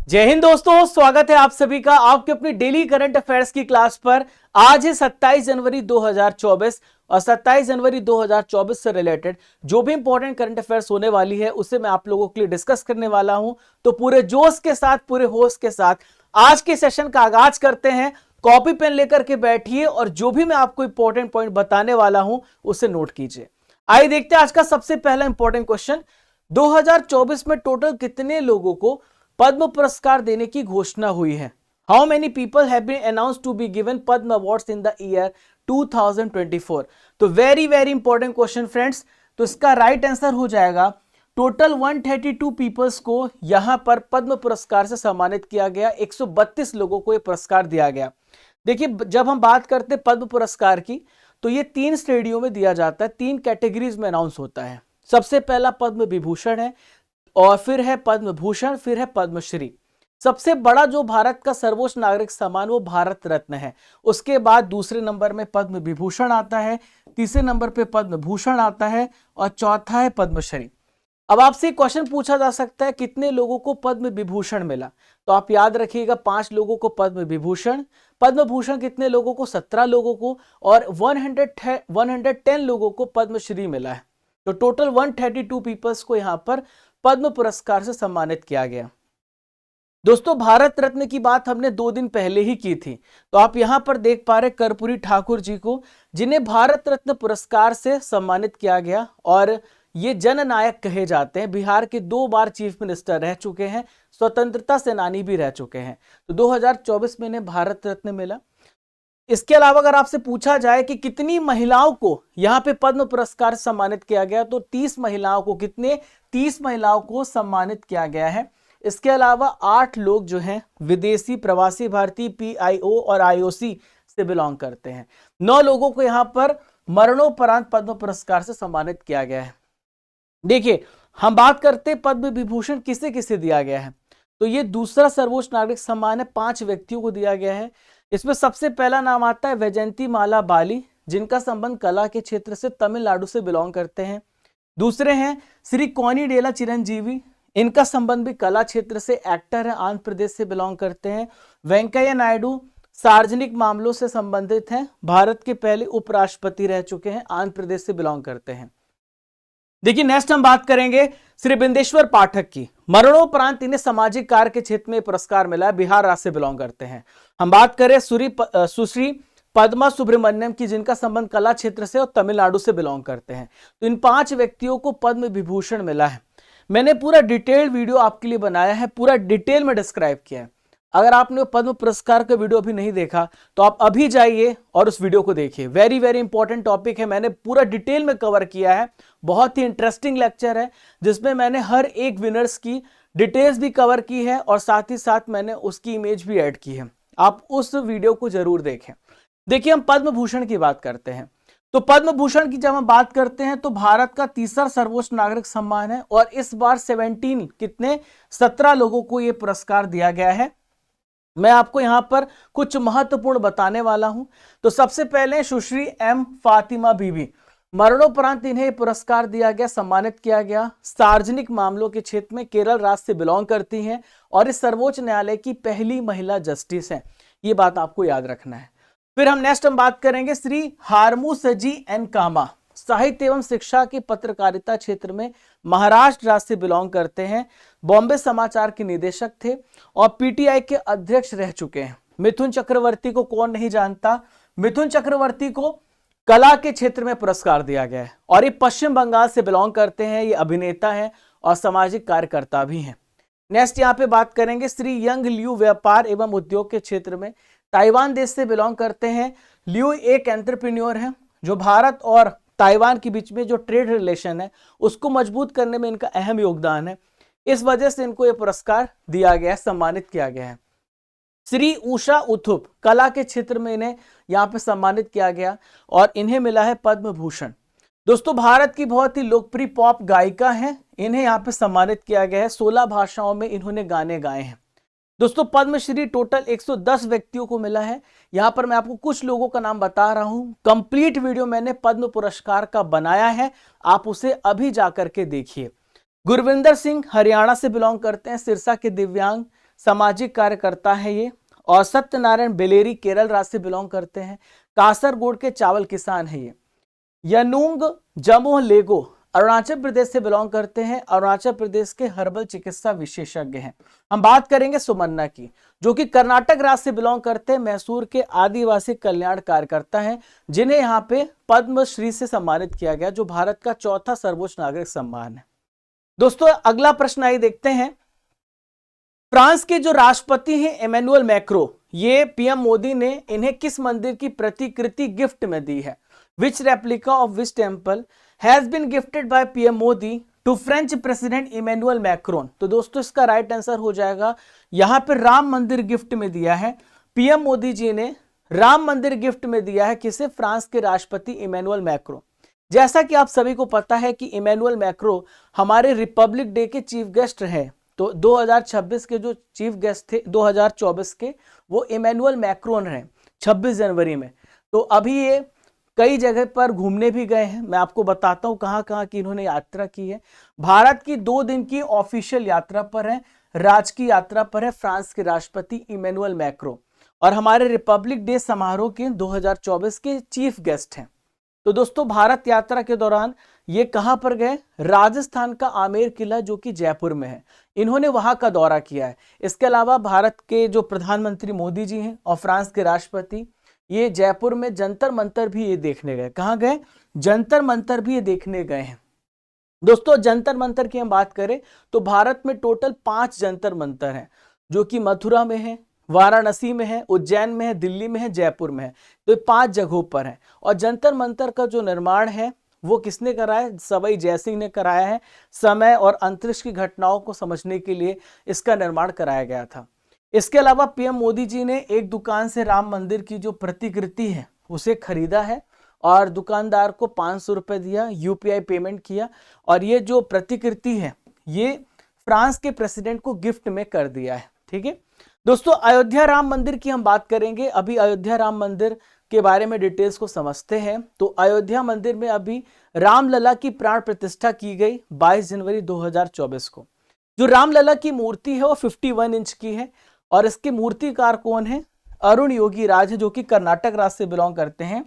जय हिंद दोस्तों, स्वागत है आप सभी का आपके अपनी डेली करंट अफेयर्स की क्लास पर। आज है 27 जनवरी 2024 और 27 जनवरी 2024 से रिलेटेड जो भी इंपॉर्टेंट करंट अफेयर्स होने वाली है उसे मैं आप लोगों के लिए डिस्कस करने वाला हूं। तो पूरे जोश के साथ, पूरे होश के साथ आज के सेशन का आगाज करते हैं। कॉपी पेन लेकर के बैठिए और जो भी मैं आपको इंपॉर्टेंट पॉइंट बताने वाला हूं उसे नोट कीजिए। आइए देखते हैं आज का सबसे पहला इंपॉर्टेंट क्वेश्चन। 2024 में टोटल कितने लोगों को पद्म पुरस्कार देने की घोषणा हुई है? How many people have been announced to be given Padma awards in the year 2024? तो very very important question friends. तो इसका राइट आंसर हो जाएगा टोटल 132 पीपल्स को यहां पर पद्म पुरस्कार से सम्मानित किया गया। 132 लोगों को यह पुरस्कार दिया गया। देखिए, जब हम बात करते हैं पद्म पुरस्कार की तो ये 3 श्रेणियों में दिया जाता है, 3 कैटेगरीज में अनाउंस होता है। सबसे पहला पद्म विभूषण है और फिर है पद्म भूषण, फिर है पद्मश्री। सबसे बड़ा जो भारत का सर्वोच्च नागरिक सम्मान वो भारत रत्न है। उसके बाद दूसरे नंबर में पद्म विभूषण आता है, तीसरे नंबर पे पद्म भूषण आता है और चौथा है पद्मश्री। अब आपसे क्वेश्चन पूछा जा सकता है कितने लोगों को पद्म विभूषण मिला? तो आप याद रखिएगा 5 लोगों को पद्म विभूषण, पद्म भूषण कितने लोगों को? 17 लोगों को, और 110 लोगों को पद्मश्री मिला है। तो टोटल 132 पीपल्स को यहां पर पद्म पुरस्कार से सम्मानित किया गया। दोस्तों, भारत रत्न की बात हमने 2 दिन पहले ही की थी। तो आप यहां पर देख पा रहे कर्पूरी ठाकुर जी को, जिन्हें भारत रत्न पुरस्कार से सम्मानित किया गया और ये जननायक कहे जाते हैं। बिहार के 2 बार चीफ मिनिस्टर रह चुके हैं, स्वतंत्रता सेनानी भी रह चुके हैं। तो 2024 में इन्हें भारत रत्न मिला। इसके अलावा अगर आपसे पूछा जाए कि कितनी महिलाओं को यहां पे पद्म पुरस्कार सम्मानित किया गया, तो 30 महिलाओं को, कितने? 30 महिलाओं को सम्मानित किया गया है। इसके अलावा 8 लोग जो हैं विदेशी प्रवासी भारतीय PIO और IOC से बिलोंग करते हैं। 9 लोगों को यहां पर मरणोपरांत पद्म पुरस्कार से सम्मानित किया गया है। देखिए, हम बात करते हैं पद्म विभूषण किसे किसे दिया गया है। तो ये दूसरा सर्वोच्च नागरिक सम्मान है, 5 व्यक्तियों को दिया गया है। इसमें सबसे पहला नाम आता है वैजयंती माला बाली, जिनका संबंध कला के क्षेत्र से तमिलनाडु से बिलोंग करते हैं। दूसरे हैं श्री कोनिडेला चिरंजीवी, इनका संबंध भी कला क्षेत्र से, एक्टर है, आंध्र प्रदेश से बिलोंग करते हैं। वेंकैया नायडू सार्वजनिक मामलों से संबंधित हैं, भारत के पहले उपराष्ट्रपति रह चुके हैं, आंध्र प्रदेश से बिलोंग करते हैं। देखिए, नेक्स्ट हम बात करेंगे श्री बिंदेश्वर पाठक की। मरणोपरांत इन्हें सामाजिक कार्य के क्षेत्र में पुरस्कार मिला है, बिहार राज्य से बिलोंग करते हैं। हम बात करें सुश्री पद्मा सुब्रमण्यम की, जिनका संबंध कला क्षेत्र से और तमिलनाडु से बिलोंग करते हैं। तो इन 5 व्यक्तियों को पद्म विभूषण मिला है। मैंने पूरा डिटेल वीडियो आपके लिए बनाया है, पूरा डिटेल में डिस्क्राइब किया है। अगर आपने पद्म पुरस्कार का वीडियो अभी नहीं देखा तो आप अभी जाइए और उस वीडियो को देखिए। वेरी वेरी इंपॉर्टेंट टॉपिक है, मैंने पूरा डिटेल में कवर किया है। बहुत ही इंटरेस्टिंग लेक्चर है जिसमें मैंने हर एक विनर्स की डिटेल्स भी कवर की है और साथ ही साथ मैंने उसकी इमेज भी ऐड की है। आप उस वीडियो को जरूर देखें। देखिए, हम पद्म भूषण की बात करते हैं। तो पद्म भूषण की जब हम बात करते हैं तो भारत का तीसरा सर्वोच्च नागरिक सम्मान है और इस बार 17 लोगों को यह पुरस्कार दिया गया है। मैं आपको यहां पर कुछ महत्वपूर्ण बताने वाला हूं। तो सबसे पहले सुश्री M फातिमा बीबी, मरणोपरांत इन्हें पुरस्कार दिया गया, सम्मानित किया गया। सार्वजनिक मामलों के क्षेत्र में केरल राज्य से बिलोंग करती हैं और इस सर्वोच्च न्यायालय की पहली महिला जस्टिस हैं। ये बात आपको याद रखना है। फिर हम बात करेंगे श्री हारमूसजी N कामा, साहित्य एवं शिक्षा की पत्रकारिता क्षेत्र में महाराष्ट्र राज्य से बिलोंग करते हैं। बॉम्बे समाचार के निदेशक थे और PTI के अध्यक्ष रह चुके हैं। मिथुन चक्रवर्ती को कौन नहीं जानता? मिथुन चक्रवर्ती को कला के क्षेत्र में पुरस्कार दिया गया है और ये पश्चिम बंगाल से बिलोंग करते हैं। ये अभिनेता हैं और सामाजिक कार्यकर्ता भी हैं। नेक्स्ट यहाँ पे बात करेंगे श्री यंग लियू, व्यापार एवं उद्योग के क्षेत्र में ताइवान देश से बिलोंग करते हैं। लियू एक एंटरप्रेन्योर है जो भारत और ताइवान के बीच में जो ट्रेड रिलेशन है उसको मजबूत करने में इनका अहम योगदान है। इस वजह से इनको यह पुरस्कार दिया गया है, सम्मानित किया गया है। श्री उषा उथुप, कला के क्षेत्र में इन्हें यहाँ पे सम्मानित किया गया और इन्हें मिला है पद्म भूषण। दोस्तों, भारत की बहुत ही लोकप्रिय पॉप गायिका हैं, इन्हें यहाँ पे सम्मानित किया गया है। 16 भाषाओं में इन्होंने गाने गाए हैं। दोस्तों, पद्मश्री टोटल 110 व्यक्तियों को मिला है। यहां पर मैं आपको कुछ लोगों का नाम बता रहा हूं। कंप्लीट वीडियो मैंने पद्म पुरस्कार का बनाया है, आप उसे अभी जाकर के देखिए। गुरविंदर सिंह हरियाणा से बिलोंग करते हैं, सिरसा के दिव्यांग। सामाजिक कार्यकर्ता है ये। और सत्यनारायण बेलेरी केरल राज्य से बिलोंग करते हैं। कासरगोड के चावल किसान है ये। यनुंग जमोह लेगो अरुणाचल प्रदेश से बिलोंग करते हैं, अरुणाचल प्रदेश के हर्बल चिकित्सा विशेषज्ञ हैं। हम बात करेंगे सुमन्ना की, जो कि कर्नाटक राज्य से बिलोंग करते हैं, मैसूर के आदिवासी कल्याण कार्यकर्ता हैं, जिन्हें यहाँ पे पद्मश्री से सम्मानित किया गया, जो भारत का चौथा सर्वोच्च नागरिक सम्मान है। दोस्तों अगला प्रश्न आइए देखते हैं। फ्रांस के जो राष्ट्रपति हैं इमैनुअल मैक्रो, ये पीएम मोदी ने इन्हें किस मंदिर की प्रतिकृति गिफ्ट में दी है? Which replica of which temple has been gifted by PM Modi to French president Emmanuel Macron? तो दोस्तों इसका राइट आंसर हो जाएगा, यहां पर राम मंदिर गिफ्ट में दिया है। पीएम मोदी जी ने राम मंदिर गिफ्ट में दिया है किसे? फ्रांस के राष्ट्रपति इमैनुअल मैक्रो। जैसा कि आप सभी को पता है कि इमैनुअल मैक्रो हमारे रिपब्लिक डे के चीफ गेस्ट रहे, तो 2026 के जो चीफ गेस्ट थे 2024 के, वो इमैनुअल मैक्रोन रहे 26 जनवरी में। तो अभी ये कई जगह पर घूमने भी गए हैं, मैं आपको बताता हूं कहां कहां की इन्होंने यात्रा की है। भारत की 2 दिन की ऑफिशियल यात्रा पर है, राजकीय यात्रा पर है फ्रांस के राष्ट्रपति इमैनुअल मैक्रो, और हमारे रिपब्लिक डे समारोह के 2024 के चीफ गेस्ट हैं। तो दोस्तों भारत यात्रा के दौरान ये कहां पर गए? राजस्थान का आमेर किला जो कि जयपुर में है, इन्होंने वहां का दौरा किया है। इसके अलावा भारत के जो प्रधानमंत्री मोदी जी हैं और फ्रांस के राष्ट्रपति, ये जयपुर में जंतर मंतर भी ये देखने गए। कहां गए? जंतर मंतर भी ये देखने गए हैं। दोस्तों जंतर मंतर की हम बात करें तो भारत में टोटल 5 जंतर मंतर हैं, जो कि मथुरा में है, वाराणसी में है, उज्जैन में है, दिल्ली में है, जयपुर में है। तो ये 5 जगहों पर है। और जंतर मंतर का जो निर्माण है वो किसने कराया? सवाई जयसिंह ने कराया है। समय और अंतरिक्ष की घटनाओं को समझने के लिए इसका निर्माण कराया गया था। इसके अलावा पीएम मोदी जी ने एक दुकान से राम मंदिर की जो प्रतिकृति है उसे खरीदा है, और दुकानदार को 500 रुपए दिया, यूपीआई पेमेंट किया, और ये जो प्रतिकृति है ये फ्रांस के प्रेसिडेंट को गिफ्ट में कर दिया है। ठीक है दोस्तों, अयोध्या राम मंदिर की हम बात करेंगे। अभी अयोध्या राम मंदिर के बारे में डिटेल्स को समझते हैं। तो अयोध्या मंदिर में अभी रामलला की प्राण प्रतिष्ठा की गई 22 जनवरी 2024 को। जो रामलला की मूर्ति है वो 51 इंच की है, और इसके मूर्तिकार कौन है? अरुण योगी राज है, जो कि कर्नाटक राज्य से बिलोंग करते हैं।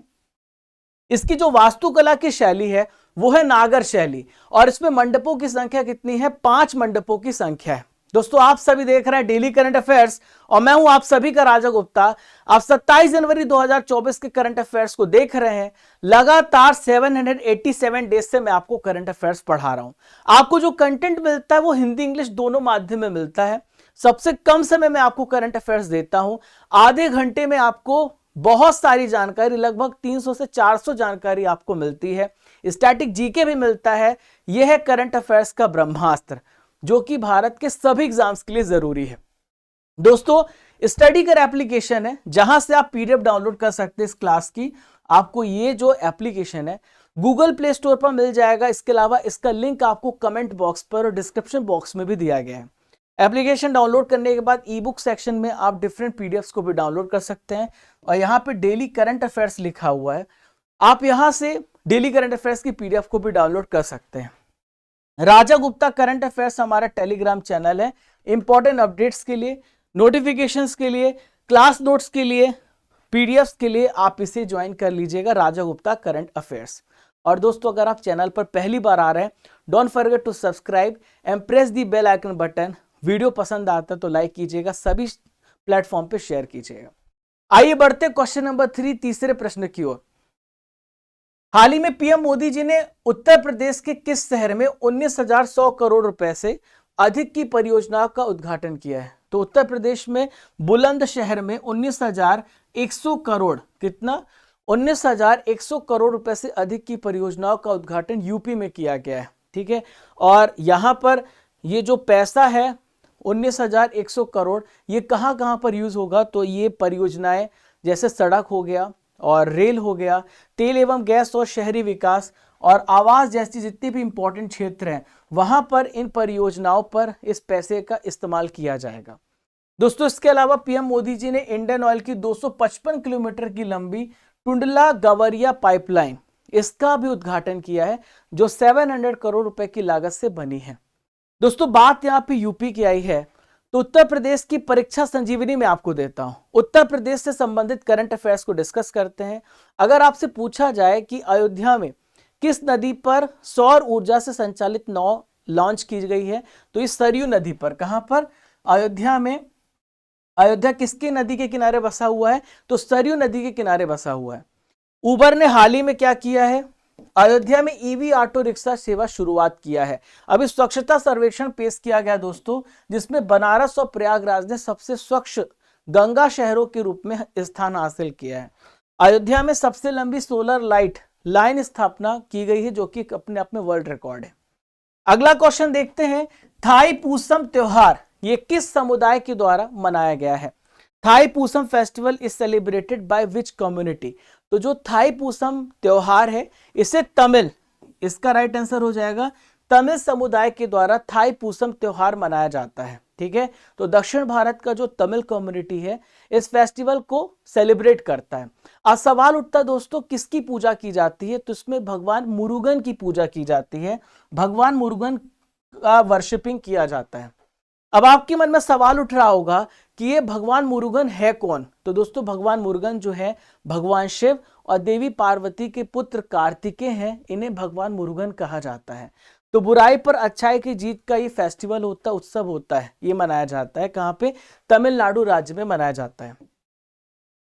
इसकी जो वास्तुकला की शैली है वो है नागर शैली, और इसमें मंडपों की संख्या कितनी है? 5 मंडपों की संख्या है। दोस्तों आप सभी देख रहे हैं डेली करंट अफेयर्स, और मैं हूं आप सभी का राजा गुप्ता। आप 27 जनवरी 2024 के करंट अफेयर्स को देख रहे हैं। लगातार 787 डेज से मैं आपको करंट अफेयर्स पढ़ा रहा हूं। आपको जो कंटेंट मिलता है वो हिंदी इंग्लिश दोनों माध्यम में मिलता है। सबसे कम समय में आपको करंट अफेयर्स देता हूं। आधे घंटे में आपको बहुत सारी जानकारी, लगभग 300 से 400 जानकारी आपको मिलती है। स्टैटिक जीके भी मिलता है। यह है करंट अफेयर्स का ब्रह्मास्त्र, जो कि भारत के सभी एग्जाम्स के लिए जरूरी है। दोस्तों स्टडी कर एप्लीकेशन है, जहां से आप पीडीएफ डाउनलोड कर सकते हैं इस क्लास की। आपको ये जो एप्लीकेशन है गूगल प्ले स्टोर पर मिल जाएगा। इसके अलावा इसका लिंक आपको कमेंट बॉक्स पर और डिस्क्रिप्शन बॉक्स में भी दिया गया है। एप्लीकेशन डाउनलोड करने के बाद ई बुक सेक्शन में आप डिफरेंट पीडीएफ्स को भी डाउनलोड कर सकते हैं, और यहाँ पे डेली करंट अफेयर्स लिखा हुआ है। आप यहाँ से डेली करंट अफेयर्स की पीडीएफ को भी डाउनलोड कर सकते हैं। राजा गुप्ता करंट अफेयर्स हमारा टेलीग्राम चैनल है। इंपॉर्टेंट अपडेट्स के लिए, नोटिफिकेशंस के लिए, क्लास नोट्स के लिए, पीडीएफ्स के लिए आप इसे ज्वाइन कर लीजिएगा, राजा गुप्ता करंट अफेयर्स। और दोस्तों अगर आप चैनल पर पहली बार आ रहे हैं, don't forget to subscribe and press the bell icon button. Video पसंद आता है तो लाइक कीजिएगा, सभी प्लेटफॉर्म पे शेयर कीजिएगा। आइए बढ़ते क्वेश्चन नंबर 3, तीसरे प्रश्न की ओर। हाल ही में पीएम मोदी जी ने उत्तर प्रदेश के किस शहर में 19,100 करोड़ रुपए से अधिक की परियोजनाओं का उद्घाटन किया है? तो उत्तर प्रदेश में बुलंदशहर में 19,100 करोड़, कितना? 19,100 करोड़ रुपए से अधिक की परियोजनाओं का उद्घाटन यूपी में किया गया है। ठीक है, और यहां पर ये जो पैसा है 19,100 करोड़, ये कहां कहां पर यूज होगा? तो ये परियोजनाएं जैसे सड़क हो गया और रेल हो गया, तेल एवं गैस और शहरी विकास और आवास जैसी जितने भी इंपॉर्टेंट क्षेत्र हैं वहां पर इन परियोजनाओं पर इस पैसे का इस्तेमाल किया जाएगा। दोस्तों इसके अलावा पीएम मोदी जी ने इंडियन ऑयल की 255 किलोमीटर की लंबी टुंडला गवरिया पाइपलाइन, इसका भी उद्घाटन किया है, जो 700 करोड़ रुपए की लागत से बनी है। दोस्तों बात यहाँ पे यूपी की आई है, तो उत्तर प्रदेश की परीक्षा संजीवनी में आपको देता हूं। उत्तर प्रदेश से संबंधित करंट अफेयर्स को डिस्कस करते हैं। अगर आपसे पूछा जाए कि अयोध्या में किस नदी पर सौर ऊर्जा से संचालित नाव लॉन्च की गई है, तो इस सरयू नदी पर। कहां पर? अयोध्या में। अयोध्या किसकी नदी के किनारे बसा हुआ है? तो सरयू नदी के किनारे बसा हुआ है। उबर ने हाल ही में क्या किया है? अयोध्या में ईवी ऑटो रिक्शा सेवा शुरुआत किया है। अभी स्वच्छता सर्वेक्षण पेश किया गया दोस्तों, जिसमें बनारस और प्रयागराज ने सबसे स्वच्छ गंगा शहरों के रूप में स्थान हासिल किया है। अयोध्या में सबसे लंबी सोलर लाइट लाइन स्थापना की गई है, जो कि अपने आप में वर्ल्ड रिकॉर्ड है। अगला क्वेश्चन देखते हैं, थाई पूसम त्योहार ये किस समुदाय के द्वारा मनाया गया है? Thaipusam festival is celebrated by which community? तो जो थाई पूसम त्योहार है इसे तमिल, इसका राइट आंसर हो जाएगा तमिल समुदाय के द्वारा थाई पूसम त्योहार मनाया जाता है। ठीक है, तो दक्षिण भारत का जो तमिल कम्युनिटी है इस फेस्टिवल को सेलिब्रेट करता है। अब सवाल उठता है दोस्तों, किसकी पूजा की जाती है? तो इसमें भगवान मुरुगन की पूजा की जाती है। भगवान मुरुगन का वर्शिपिंग किया जाता है। अब आपके मन में सवाल उठ रहा होगा कि ये भगवान मुरुगन है कौन? तो दोस्तों भगवान मुरुगन जो है भगवान शिव और देवी पार्वती के पुत्र कार्तिकेय हैं, इन्हें भगवान मुरुगन कहा जाता है। तो बुराई पर अच्छाई की जीत का ये फेस्टिवल होता है, उत्सव होता है, ये मनाया जाता है। कहां पे? तमिलनाडु राज्य में मनाया जाता है।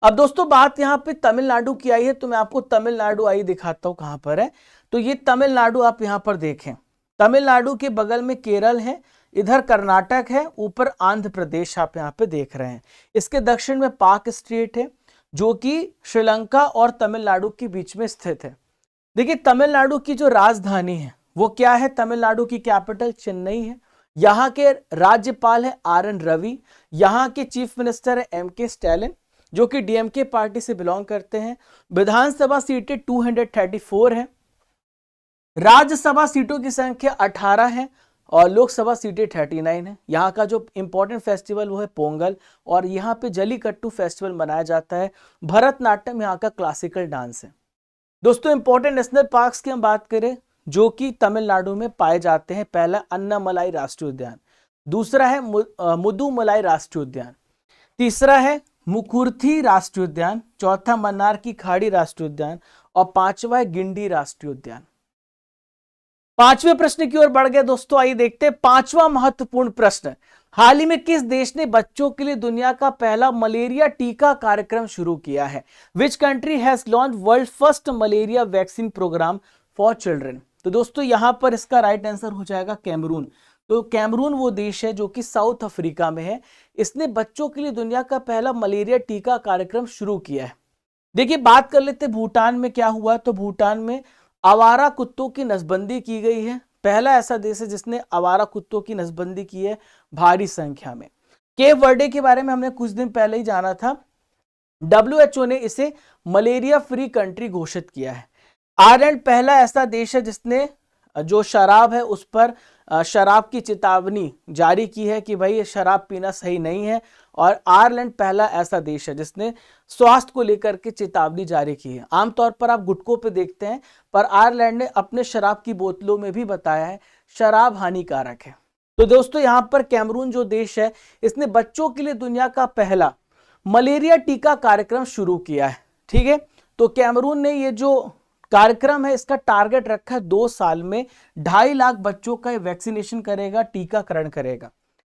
अब दोस्तों बात यहाँ पे तमिलनाडु की आई है, तो मैं आपको तमिलनाडु आई दिखाता हूं कहां पर है। तो ये तमिलनाडु आप यहां पर देखें, तमिलनाडु के बगल में केरल है, इधर कर्नाटक है, ऊपर आंध्र प्रदेश आप यहाँ पे देख रहे हैं। इसके दक्षिण में पाक स्टेट है, जो कि श्रीलंका और तमिलनाडु के बीच में स्थित है। देखिए तमिलनाडु की जो राजधानी है वो क्या है? तमिलनाडु की कैपिटल चेन्नई है। यहाँ के राज्यपाल है RN रवि। यहाँ के चीफ मिनिस्टर है MK स्टैलिन, जो कि DMK पार्टी से बिलोंग करते हैं। विधानसभा सीटें 234 है। राज्यसभा सीटों की संख्या 18 है और लोकसभा सीटें 39 है। यहाँ का जो इंपॉर्टेंट फेस्टिवल वो है पोंगल, और यहाँ पे जलीकट्टू फेस्टिवल मनाया जाता है। भरतनाट्यम यहाँ का क्लासिकल डांस है। दोस्तों इंपॉर्टेंट नेशनल पार्क्स की हम बात करें जो कि तमिलनाडु में पाए जाते हैं, पहला अन्नामलाई राष्ट्रीय उद्यान, दूसरा है मुदुमलाई राष्ट्रीय उद्यान, तीसरा है मुकुर्थी राष्ट्रीय उद्यान, चौथा मन्नार की खाड़ी राष्ट्रीय उद्यान और पांचवा है गिंडी राष्ट्रीय उद्यान। पांचवें प्रश्न की ओर बढ़ गए दोस्तों, आइए देखते हैं पांचवा महत्वपूर्ण प्रश्न। हाल ही में किस देश ने बच्चों के लिए दुनिया का पहला मलेरिया टीका कार्यक्रम शुरू किया है? Which country has launch world first malaria vaccine program for children? तो दोस्तों यहां पर इसका राइट आंसर हो जाएगा कैमरून। तो कैमरून वो देश है जो कि साउथ अफ्रीका में है। इसने बच्चों के लिए दुनिया का पहला मलेरिया टीका कार्यक्रम शुरू किया है। देखिए बात कर लेते भूटान में क्या हुआ। तो भूटान में आवारा कुत्तों की नसबंदी की गई है। पहला ऐसा देश है जिसने आवारा कुत्तों की नसबंदी की है भारी संख्या में। केप वर्डे के बारे में हमने कुछ दिन पहले ही जाना था। WHO ने इसे मलेरिया फ्री कंट्री घोषित किया है। आयरलैंड पहला ऐसा देश है जिसने जो शराब है उस पर शराब की चेतावनी जारी की है कि भाई ये शराब पीना सही नहीं है। और आयरलैंड पहला ऐसा देश है जिसने स्वास्थ्य को लेकर के चेतावनी जारी की है। आमतौर पर आप गुटखों पे देखते हैं, पर आयरलैंड ने अपने शराब की बोतलों में भी बताया है शराब हानिकारक है। तो दोस्तों यहाँ पर कैमरून जो देश है इसने बच्चों के लिए दुनिया का पहला मलेरिया टीका कार्यक्रम शुरू किया है। ठीक है, तो कैमरून ने ये जो कार्यक्रम है इसका टारगेट रखा है 2 साल में 2.5 लाख बच्चों का वैक्सीनेशन करेगा, टीकाकरण करेगा।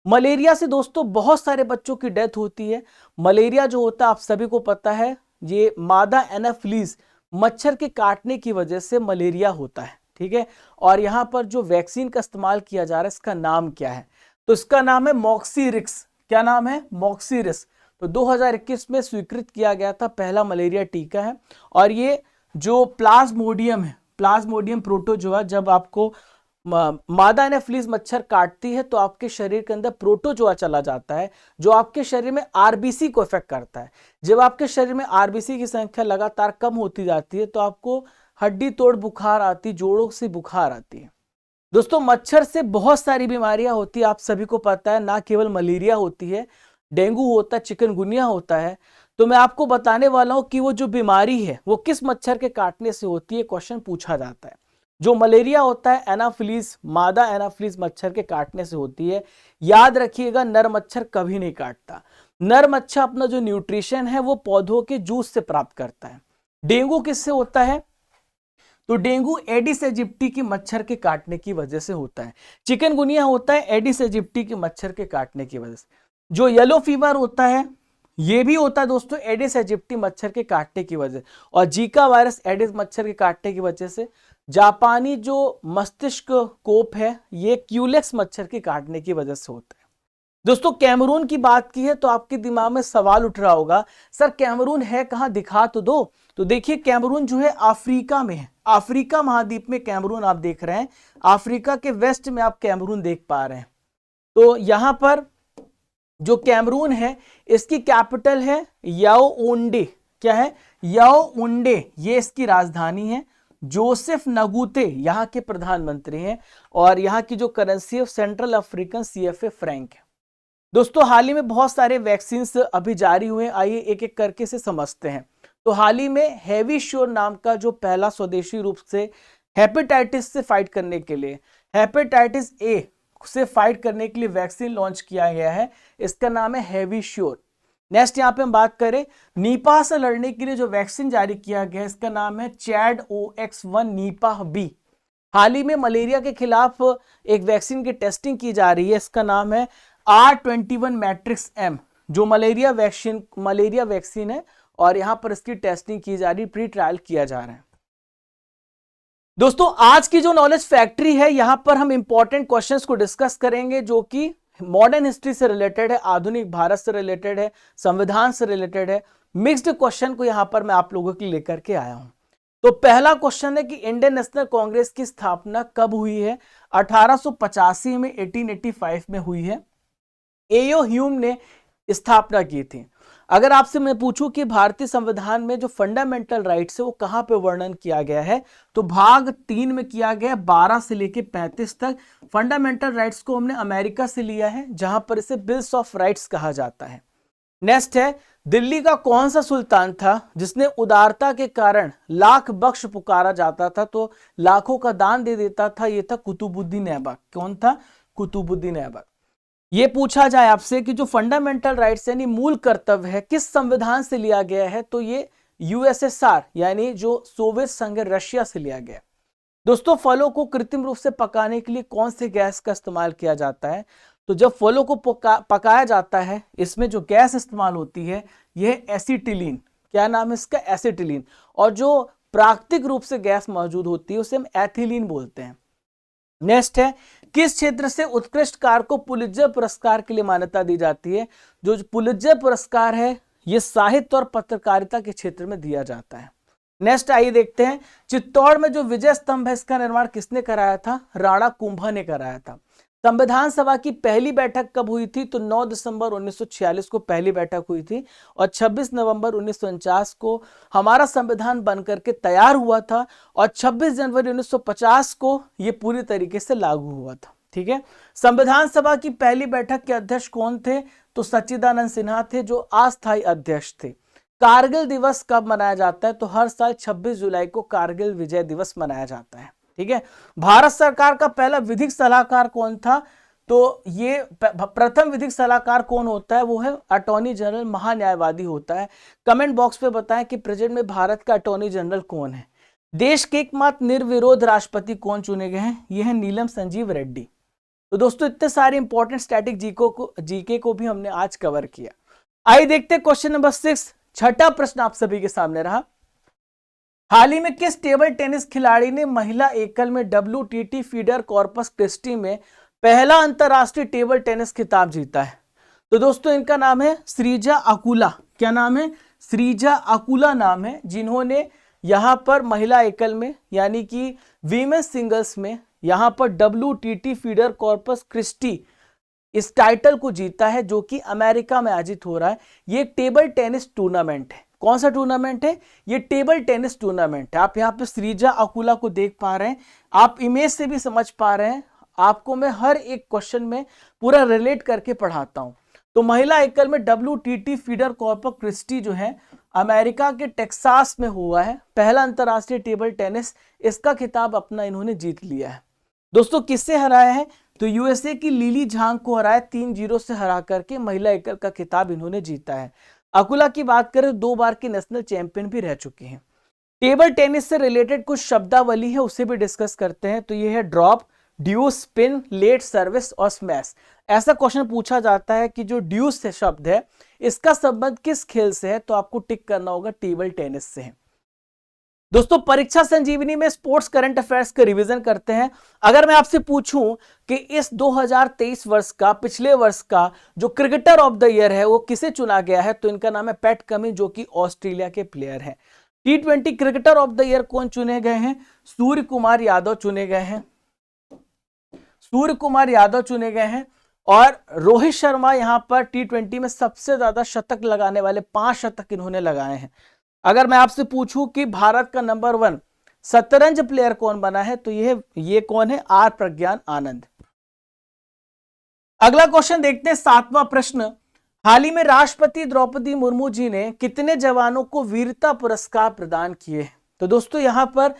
मलेरिया से दोस्तों बहुत सारे बच्चों की डेथ होती है। मलेरिया जो होता है आप सभी को पता है, ये मादा एनाफिलीज मच्छर के काटने की वजह से मलेरिया होता है। ठीक है, और यहाँ पर जो वैक्सीन का इस्तेमाल किया जा रहा है इसका नाम क्या है? तो इसका नाम है मॉक्सीरिक्स। क्या नाम है? मॉक्सीरिक्स। तो 2021 में स्वीकृत किया गया था, पहला मलेरिया टीका है। और ये जो प्लाज्मोडियम है, प्लाज्मोडियम प्रोटोजोआ, जब आपको मादा एनाफिलीज मच्छर काटती है तो आपके शरीर के अंदर प्रोटोजोआ चला जाता है जो आपके शरीर में RBC को इफेक्ट करता है। जब आपके शरीर में RBC की संख्या लगातार कम होती जाती है तो आपको हड्डी तोड़ बुखार आती, जोड़ों से बुखार आती है। दोस्तों मच्छर से बहुत सारी बीमारियां होती है, आप सभी को पता है, ना केवल मलेरिया होती है, डेंगू होता है, चिकनगुनिया होता है। तो मैं आपको बताने वाला हूं कि वो जो बीमारी है वो किस मच्छर के काटने से होती है, क्वेश्चन पूछा जाता है। जो मलेरिया होता है एनाफिलीज, मादा एनाफिलीज मच्छर के काटने से होती है। याद रखिएगा, नर मच्छर कभी नहीं काटता। नर मच्छर अपना जो न्यूट्रिशन है वो पौधों के जूस से प्राप्त करता है। डेंगू किससे होता है? तो डेंगू एडिस एजिप्टी की मच्छर के काटने की वजह से होता है। चिकनगुनिया होता है एडिस एजिप्टी के मच्छर के काटने की वजह से। जो येलो फीवर होता है ये भी होता है दोस्तों एडिस एजिप्टी मच्छर के काटने की वजह। और जीका वायरस एडिस मच्छर के काटने की वजह से। जापानी जो मस्तिष्क कोप है ये क्यूलेक्स मच्छर के काटने की वजह से होता है। दोस्तों कैमरून की बात की है तो आपके दिमाग में सवाल उठ रहा होगा, सर कैमरून है कहां, दिखा तो दो। तो देखिए कैमरून जो है अफ्रीका में है, अफ्रीका महाद्वीप में कैमरून आप देख रहे हैं। अफ्रीका के वेस्ट में आप कैमरून देख पा रहे हैं। तो यहां पर जो कैमरून है इसकी कैपिटल है याओउंडे। क्या है? याओउंडे, ये इसकी राजधानी है। जोसेफ नगूते यहाँ के प्रधानमंत्री हैं और यहाँ की जो करेंसी है सेंट्रल अफ्रीकन CFA फ्रैंक है। दोस्तों हाल ही में बहुत सारे वैक्सीन अभी जारी हुए हैं, आइए एक एक करके से समझते हैं। तो हाल ही में हैवीश्योर नाम का जो पहला स्वदेशी रूप से हेपेटाइटिस से फाइट करने के लिए, हेपेटाइटिस A से फाइट करने के लिए वैक्सीन लॉन्च किया गया है, इसका नाम है हैवीश्योर। नेक्स्ट यहाँ पे हम बात करें नीपा से लड़ने के लिए जो वैक्सीन जारी किया गया है इसका नाम है ChAd-OX1 नीपाह बी। हाल ही में मलेरिया के खिलाफ एक वैक्सीन की टेस्टिंग की जा रही है, इसका नाम है R21 मैट्रिक्स M, जो मलेरिया वैक्सीन है और यहां पर इसकी टेस्टिंग की जा रही, प्री ट्रायल किया जा रहा है। दोस्तों आज की जो नॉलेज फैक्ट्री है यहां पर हम इंपॉर्टेंट क्वेश्चंस को डिस्कस करेंगे जो कि मॉडर्न हिस्ट्री से रिलेटेड है, आधुनिक भारत से रिलेटेड है, संविधान से रिलेटेड है। मिक्स्ड क्वेश्चन को यहां पर मैं आप लोगों के लिए लेकर के आया हूं। तो पहला क्वेश्चन है कि इंडियन नेशनल कांग्रेस की स्थापना कब हुई है? 1885 में, 1885 में हुई है। एओ ह्यूम ने स्थापना की थी। अगर आपसे मैं पूछूं कि भारतीय संविधान में जो फंडामेंटल राइट्स है वो कहां पे वर्णन किया गया है, तो भाग 3 में किया गया, 12 से लेके 35 तक। फंडामेंटल राइट्स को हमने अमेरिका से लिया है जहां पर इसे बिल्स ऑफ राइट्स कहा जाता है। नेक्स्ट है दिल्ली का कौन सा सुल्तान था जिसने उदारता के कारण लाख बख्श पुकारा जाता था, तो लाखों का दान दे देता था, ये था कुतुबुद्दीन ऐबक। कौन था? कुतुबुद्दीन ऐबक। ये पूछा जाए आपसे कि जो फंडामेंटल राइट्स यानी मूल कर्तव्य है किस संविधान से लिया गया है, तो ये USSR यानी जो सोवियत संघ रशिया से लिया गया। दोस्तों फलों को कृत्रिम रूप से पकाने के लिए कौन से गैस का इस्तेमाल किया जाता है? तो जब फलों को पकाया जाता है इसमें जो गैस इस्तेमाल होती है यह एसिटिलीन। क्या नाम है इसका? एसिटिलीन। और जो प्राकृतिक रूप से गैस मौजूद होती है उसे हम एथिलीन बोलते हैं। नेक्स्ट है किस क्षेत्र से उत्कृष्ट कार्य को पुलित्जर पुरस्कार के लिए मान्यता दी जाती है? जो पुलित्जर पुरस्कार है यह साहित्य और पत्रकारिता के क्षेत्र में दिया जाता है। नेक्स्ट आइए देखते हैं चित्तौड़ में जो विजय स्तंभ है इसका निर्माण किसने कराया था? राणा कुंभा ने कराया था। संविधान सभा की पहली बैठक कब हुई थी? तो 9 दिसंबर 1946 को पहली बैठक हुई थी और 26 नवंबर 1949 को हमारा संविधान बनकर के तैयार हुआ था और 26 जनवरी 1950 को यह पूरी तरीके से लागू हुआ था। ठीक है। संविधान सभा की पहली बैठक के अध्यक्ष कौन थे? तो सच्चिदानंद सिन्हा थे जो अस्थायी अध्यक्ष थे। कारगिल दिवस कब मनाया जाता है? तो हर साल 26 जुलाई को कारगिल विजय दिवस मनाया जाता है। ठीक है। भारत सरकार का पहला विधिक सलाहकार कौन था? तो ये प्रथम विधिक सलाहकार कौन होता है? वो है अटॉर्नी जनरल, महान्यायवादी होता है। कमेंट बॉक्स पे बताएं कि प्रेजेंट में भारत का अटॉर्नी जनरल कौन है। देश के एकमात्र निर्विरोध राष्ट्रपति कौन चुने गए हैं? ये है नीलम संजीव रेड्डी। तो दोस्तों इतने सारे इंपॉर्टेंट स्टैटिक जीके को भी हमने आज कवर किया। आइए देखते हैं क्वेश्चन नंबर 6। छठा प्रश्न आप सभी के सामने रहा। हाल ही में किस टेबल टेनिस खिलाड़ी ने महिला एकल में WTT फीडर कॉर्पस क्रिस्टी में पहला अंतरराष्ट्रीय टेबल टेनिस खिताब जीता है? तो दोस्तों इनका नाम है श्रीजा अकुला। क्या नाम है? श्रीजा अकुला नाम है, जिन्होंने यहां पर महिला एकल में यानी कि वीमेंस सिंगल्स में यहां पर WTT फीडर कॉर्पस क्रिस्टी इस टाइटल को जीता है, जो कि अमेरिका में आयोजित हो रहा है। ये एक टेबल टेनिस टूर्नामेंट है। कौन सा टूर्नामेंट है? ये टेबल टेनिस टूर्नामेंट है। आप यहाँ पे श्रीजा अकुला को देख पा रहे हैं, आप इमेज से भी समझ पा रहे हैं। आपको मैं हर एक क्वेश्चन में पूरा रिलेट करके पढ़ाता हूं। तो महिला एकल में WTT फीडर कॉर्पस क्रिस्टी जो है अमेरिका के टेक्सास में हुआ है पहला अंतरराष्ट्रीय टेबल टेनिस। इसका खिताब अपना इन्होंने जीत लिया है। दोस्तों किससे हराया है? तो यूएसए की लिली झांग को हराया 3-0 से हरा करके महिला एकल का खिताब इन्होंने जीता है। अकुला की बात करें 2 बार की नेशनल चैंपियन भी रह चुके हैं। टेबल टेनिस से रिलेटेड कुछ शब्दावली है उसे भी डिस्कस करते हैं। तो ये है ड्रॉप, ड्यूस, स्पिन, लेट सर्विस और स्मैश। ऐसा क्वेश्चन पूछा जाता है कि जो ड्यूस से शब्द है इसका संबंध किस खेल से है? तो आपको टिक करना होगा टेबल टेनिस से है। दोस्तों परीक्षा संजीवनी में स्पोर्ट्स करंट अफेयर्स का रिवीजन करते हैं। अगर मैं आपसे पूछूं कि इस 2023 वर्ष का, पिछले वर्ष का जो क्रिकेटर ऑफ द ईयर है वो किसे चुना गया है? तो इनका नाम है पैट कमिंस, जो कि ऑस्ट्रेलिया के प्लेयर हैं। T20 cricketer of the year कौन चुने गए हैं? सूर्य कुमार यादव चुने गए हैं। सूर्य कुमार यादव चुने गए हैं। और रोहित शर्मा यहां पर T20 में सबसे ज्यादा शतक लगाने वाले, 5 शतक इन्होंने लगाए हैं। अगर मैं आपसे पूछूं कि भारत का नंबर 1 शतरंज प्लेयर कौन बना है? तो ये कौन है? आर प्रज्ञान आनंद। अगला क्वेश्चन देखते हैं, 7वां प्रश्न। हाल ही में राष्ट्रपति द्रौपदी मुर्मू जी ने कितने जवानों को वीरता पुरस्कार प्रदान किए? तो दोस्तों यहां पर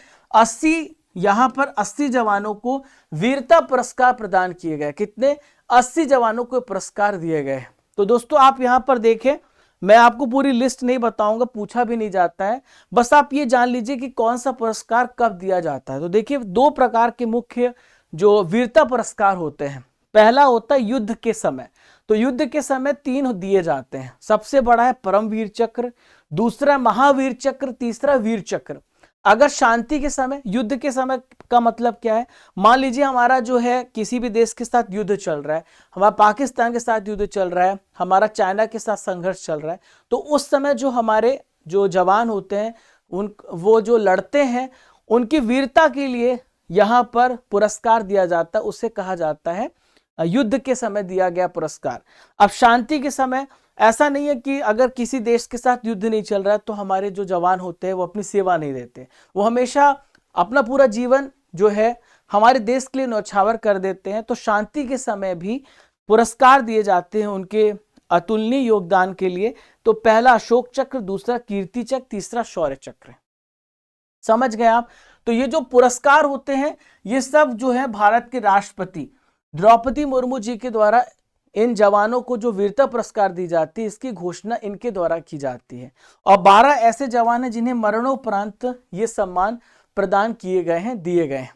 80 जवानों को वीरता पुरस्कार प्रदान किए गए। कितने? 80 जवानों को पुरस्कार दिए गए। तो दोस्तों आप यहां पर देखें, मैं आपको पूरी लिस्ट नहीं बताऊंगा, पूछा भी नहीं जाता है, बस आप ये जान लीजिए कि कौन सा पुरस्कार कब दिया जाता है। तो देखिए 2 प्रकार के मुख्य जो वीरता पुरस्कार होते हैं। पहला होता है युद्ध के समय। तो युद्ध के समय 3 दिए जाते हैं। सबसे बड़ा है परमवीर चक्र, दूसरा महावीर चक्र, तीसरा वीर चक्र। अगर शांति के समय, युद्ध के समय का मतलब क्या है? मान लीजिए हमारा जो है किसी भी देश के साथ युद्ध चल रहा है, हमारा पाकिस्तान के साथ युद्ध चल रहा है, हमारा चाइना के साथ संघर्ष चल रहा है, तो उस समय जो हमारे जो जवान होते हैं वो जो लड़ते हैं उनकी वीरता के लिए यहाँ पर पुरस्कार दिया जाता है, उसे कहा जाता है युद्ध के समय दिया गया पुरस्कार। अब शांति के समय ऐसा नहीं है कि अगर किसी देश के साथ युद्ध नहीं चल रहा है तो हमारे जो जवान होते हैं वो अपनी सेवा नहीं देते, वो हमेशा अपना पूरा जीवन जो है हमारे देश के लिए न्यौछावर कर देते हैं। तो शांति के समय भी पुरस्कार दिए जाते हैं उनके अतुलनीय योगदान के लिए। तो पहला अशोक चक्र, दूसरा कीर्ति चक्र, तीसरा शौर्य चक्र। समझ गए आप? तो ये जो पुरस्कार होते हैं ये सब जो है भारत के राष्ट्रपति द्रौपदी मुर्मू जी के द्वारा इन जवानों को जो वीरता पुरस्कार दी जाती है इसकी घोषणा इनके द्वारा की जाती है। और 12 ऐसे जवान हैं जिन्हें मरणोपरांत ये सम्मान प्रदान किए गए हैं, दिए गए हैं।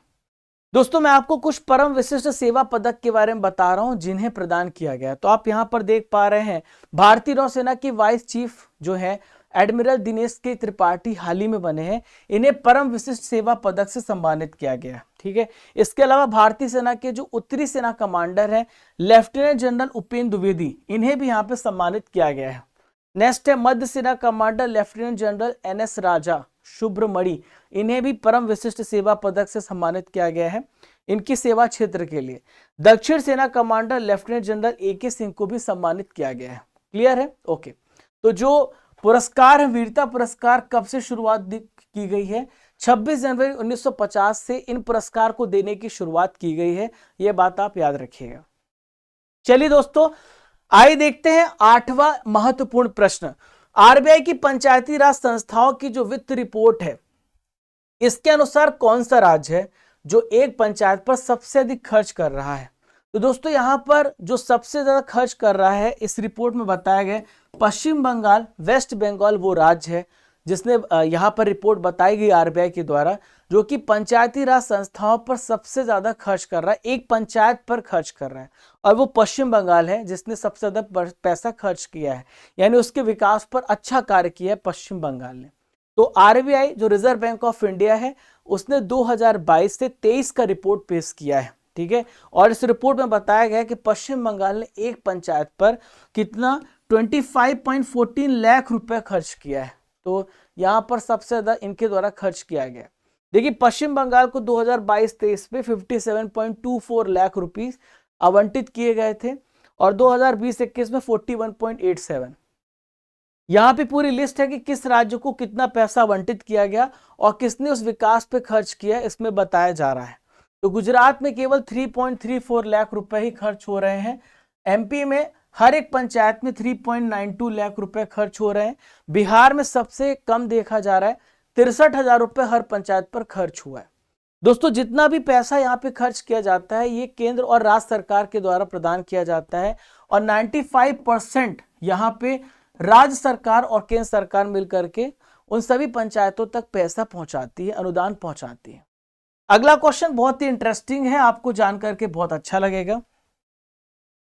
दोस्तों मैं आपको कुछ परम विशिष्ट सेवा पदक के बारे में बता रहा हूं जिन्हें प्रदान किया गया। तो आप यहां पर देख पा रहे हैं भारतीय नौसेना की वाइस चीफ जो है एडमिरल दिनेश के त्रिपाठी हाल ही में बने हैं, इन्हें परम विशिष्ट सेवा पदक से सम्मानित किया गया। ठीक है, इसके अलावा भारतीय सेना के जो उत्तरी सेना कमांडर है लेफ्टिनेंट जनरल उपेंद्र द्विवेदी, इन्हें भी यहाँ पे सम्मानित किया गया है। नेक्स्ट है मध्य सेना कमांडर लेफ्टिनेंट जनरल NS राजा शुभ्रमणि, इन्हें भी परम विशिष्ट सेवा पदक से सम्मानित किया गया है इनकी सेवा क्षेत्र के लिए। दक्षिण सेना commander lieutenant general AK Singh को भी सम्मानित किया गया है। क्लियर है? ओके। तो जो पुरस्कार है वीरता पुरस्कार कब से शुरुआत की गई है? 26 जनवरी 1950 से इन पुरस्कार को देने की शुरुआत की गई है, यह बात आप याद रखिएगा। चलिए दोस्तों आइए देखते हैं 8वां महत्वपूर्ण प्रश्न। RBI की पंचायती राज संस्थाओं की जो वित्त रिपोर्ट है इसके अनुसार कौन सा राज्य है जो एक पंचायत पर सबसे अधिक खर्च कर रहा है? तो दोस्तों यहां पर जो सबसे ज्यादा खर्च कर रहा है इस रिपोर्ट में बताया गया पश्चिम बंगाल, वेस्ट बंगाल वो राज्य है जिसने यहां पर रिपोर्ट बताई गई RBI के द्वारा, जो कि पंचायती राज संस्थाओं पर सबसे ज्यादा खर्च कर रहा है, एक पंचायत पर खर्च कर रहा है, और वो पश्चिम बंगाल है जिसने सबसे ज्यादा पैसा खर्च किया है, यानी उसके विकास पर अच्छा कार्य किया है पश्चिम बंगाल ने। तो RBI जो रिजर्व बैंक ऑफ इंडिया है उसने 2022 से 23 का रिपोर्ट पेश किया है। ठीक है, और इस रिपोर्ट में बताया गया कि पश्चिम बंगाल ने एक पंचायत पर कितना 25.14 लाख रुपए खर्च किया है। तो यहां पर सबसे ज्यादा इनके द्वारा खर्च किया गया। देखिए पश्चिम बंगाल को 2022-23 में 57.24 लाख रुपीस आवंटित किए गए थे और 2020-21 में 41.87। यहां पे पूरी लिस्ट है कि किस राज्य को कितना पैसा आवंटित किया गया और किसने उस विकास पे खर्च किया, इसमें बताया जा रहा है। तो गुजरात में केवल 3.34 लाख रुपए ही खर्च हो रहे हैं, MP में हर एक पंचायत में 3.92 लाख रुपए खर्च हो रहे हैं। बिहार में सबसे कम देखा जा रहा है, 63,000 रुपए हर पंचायत पर खर्च हुआ है। दोस्तों जितना भी पैसा यहाँ पे खर्च किया जाता है ये केंद्र और राज्य सरकार के द्वारा प्रदान किया जाता है और 95% यहाँ पे राज्य सरकार और केंद्र सरकार मिलकर के उन सभी पंचायतों तक पैसा पहुंचाती है, अनुदान पहुंचाती है। अगला क्वेश्चन बहुत ही इंटरेस्टिंग है, आपको जानकर के बहुत अच्छा लगेगा।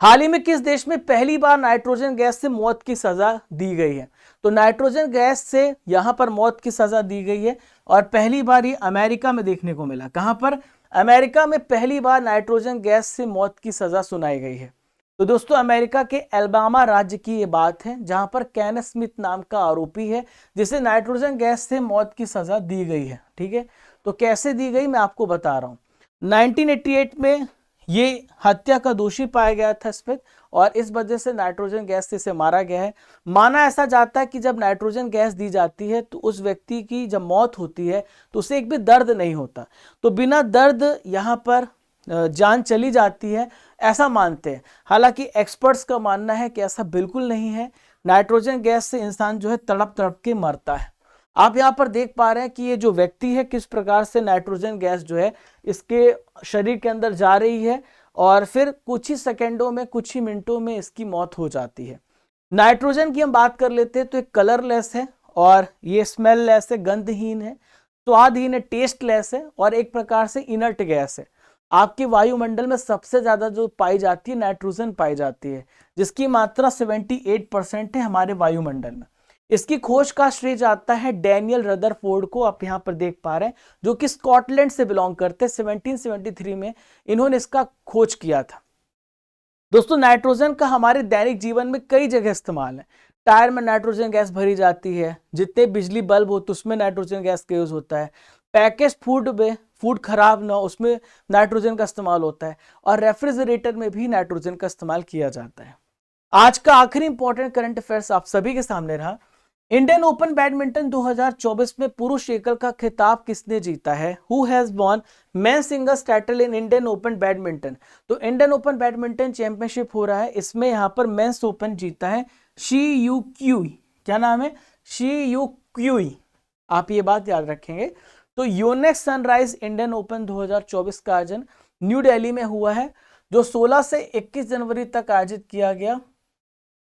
हाल ही में किस देश में पहली बार नाइट्रोजन गैस से मौत की सजा दी गई है? तो नाइट्रोजन गैस से यहां पर मौत की सजा दी गई है और पहली बार ये अमेरिका में देखने को मिला। कहां पर? अमेरिका में पहली बार नाइट्रोजन गैस से मौत की सजा सुनाई गई है। तो दोस्तों अमेरिका के एलबामा राज्य की ये बात है, जहां पर केनेथ स्मिथ नाम का आरोपी है जिसे नाइट्रोजन गैस से मौत की सजा दी गई है। ठीक है, तो कैसे दी गई मैं आपको बता रहा हूं। 1988 में ये हत्या का दोषी पाया गया था स्मिथ और इस वजह से नाइट्रोजन गैस से इसे मारा गया है। माना ऐसा जाता है कि जब नाइट्रोजन गैस दी जाती है तो उस व्यक्ति की जब मौत होती है तो उसे एक भी दर्द नहीं होता, तो बिना दर्द यहाँ पर जान चली जाती है, ऐसा मानते हैं। हालांकि एक्सपर्ट्स का मानना है कि ऐसा बिल्कुल नहीं है। नाइट्रोजन गैस से इंसान जो है तड़प तड़प के मरता है। आप यहाँ पर देख पा रहे हैं कि ये जो व्यक्ति है किस प्रकार से नाइट्रोजन गैस जो है इसके शरीर के अंदर जा रही है और फिर कुछ ही सेकेंडों में, कुछ ही मिनटों में इसकी मौत हो जाती है। नाइट्रोजन की हम बात कर लेते हैं तो एक कलरलेस है और ये स्मेललेस है, गंधहीन है, स्वादहीन है, टेस्टलेस है और एक प्रकार से इनर्ट गैस है। आपके वायुमंडल में सबसे ज्यादा जो पाई जाती है नाइट्रोजन पाई जाती है, जिसकी मात्रा 78% है हमारे वायुमंडल में। इसकी खोज का श्रेय जाता है डैनियल रदरफोर्ड को, आप यहां पर देख पा रहे हैं, जो कि स्कॉटलैंड से बिलोंग करते हैं। 1773 में इन्होंने इसका खोज किया था। दोस्तों नाइट्रोजन का हमारे दैनिक जीवन में कई जगह इस्तेमाल है। टायर में नाइट्रोजन गैस भरी जाती है, जितने बिजली बल्ब होते उसमें नाइट्रोजन गैस का यूज होता है, पैकेज फूड में, फूड खराब ना हो उसमें नाइट्रोजन का इस्तेमाल होता है और रेफ्रिजरेटर में भी नाइट्रोजन का इस्तेमाल किया जाता है। आज का आखिरी इंपॉर्टेंट करंट अफेयर्स आप सभी के सामने रहा। इंडियन ओपन बैडमिंटन 2024 में पुरुष एकल का खिताब किसने जीता है? Who has won main singles title in Indian open badminton? तो इंडियन ओपन बैडमिंटन चैंपियनशिप हो रहा है, इसमें यहाँ पर मेंस ओपन जीता है शी यू क्यूई। क्या नाम है? शी यू क्यूई, आप ये बात याद रखेंगे। तो यूनेक्स सनराइज इंडियन ओपन 2024 का आयोजन न्यू दिल्ली में हुआ है, जो 16 से 21 जनवरी तक आयोजित किया गया।